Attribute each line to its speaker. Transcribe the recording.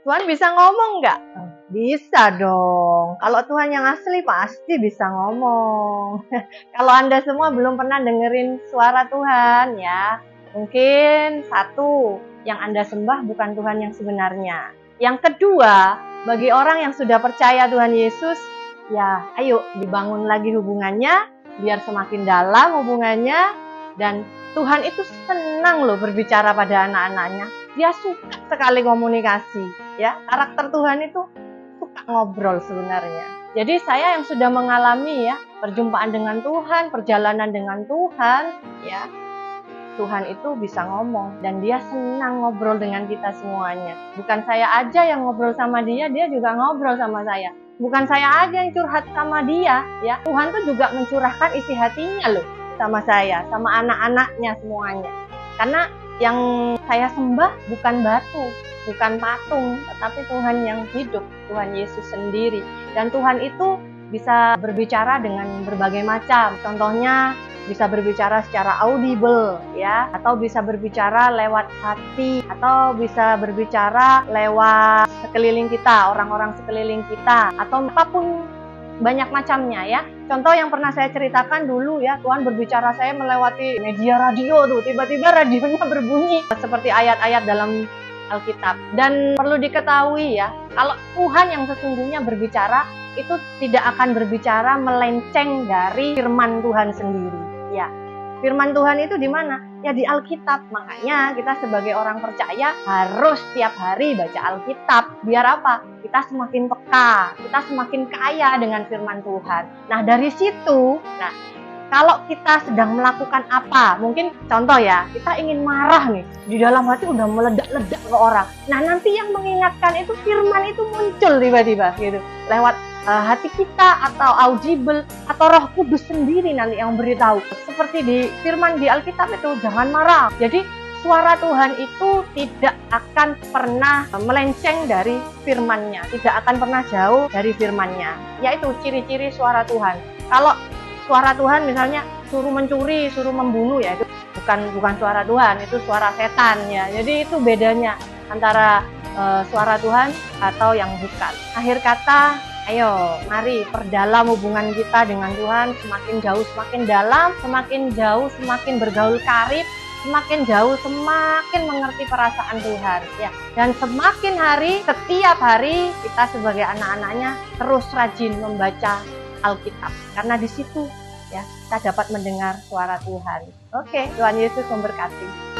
Speaker 1: Tuhan bisa ngomong nggak? Bisa dong. Kalau Tuhan yang asli pasti bisa ngomong. Kalau Anda semua belum pernah dengerin suara Tuhan ya, mungkin satu, yang Anda sembah bukan Tuhan yang sebenarnya. Yang kedua, bagi orang yang sudah percaya Tuhan Yesus, ya ayo dibangun lagi hubungannya, biar semakin dalam hubungannya, dan Tuhan itu senang loh berbicara pada anak-anaknya. Dia suka sekali komunikasi, ya. Karakter Tuhan itu suka ngobrol sebenarnya. Jadi saya yang sudah mengalami ya perjumpaan dengan Tuhan, perjalanan dengan Tuhan, ya. Tuhan itu bisa ngomong dan dia senang ngobrol dengan kita semuanya. Bukan saya aja yang ngobrol sama dia, dia juga ngobrol sama saya. Bukan saya aja yang curhat sama dia, ya. Tuhan tuh juga mencurahkan isi hatinya loh sama saya, sama anak-anaknya semuanya. Karena yang saya sembah bukan batu, bukan patung, tetapi Tuhan yang hidup, Tuhan Yesus sendiri. Dan Tuhan itu bisa berbicara dengan berbagai macam. Contohnya bisa berbicara secara audible ya, atau bisa berbicara lewat hati, atau bisa berbicara lewat sekeliling kita, orang-orang sekeliling kita, atau apapun banyak macamnya ya. Contoh yang pernah saya ceritakan dulu ya, Tuhan berbicara saya melewati media radio tuh, tiba-tiba radionya berbunyi seperti ayat-ayat dalam Alkitab. Dan perlu diketahui ya, kalau Tuhan yang sesungguhnya berbicara, itu tidak akan berbicara melenceng dari firman Tuhan sendiri. Ya, firman Tuhan itu di mana? Ya di Alkitab. Makanya kita sebagai orang percaya harus tiap hari baca Alkitab. Biar apa? Kita semakin peka, kita semakin kaya dengan firman Tuhan. Nah dari situ, kalau kita sedang melakukan apa, mungkin contoh ya, kita ingin marah nih, di dalam hati udah meledak-ledak ke orang. Nah nanti yang mengingatkan itu firman itu muncul tiba-tiba gitu, lewat hati kita atau audible atau Roh Kudus sendiri nanti yang beritahu. Seperti di firman di Alkitab itu, jangan marah. Jadi suara Tuhan itu tidak akan pernah melenceng dari firman-Nya, tidak akan pernah jauh dari firman-Nya. Yaitu ciri-ciri suara Tuhan. Kalau suara Tuhan misalnya suruh mencuri, suruh membunuh, ya itu bukan suara Tuhan, itu suara setan ya. Jadi itu bedanya antara suara Tuhan atau yang bukan. Akhir kata, ayo mari perdalam hubungan kita dengan Tuhan, semakin jauh semakin dalam, semakin jauh semakin bergaul karib, semakin jauh semakin mengerti perasaan Tuhan ya. Dan semakin hari, setiap hari kita sebagai anak-anaknya terus rajin membaca Alkitab, karena di situ ya kita dapat mendengar suara Tuhan. Oke, Tuhan Yesus memberkati.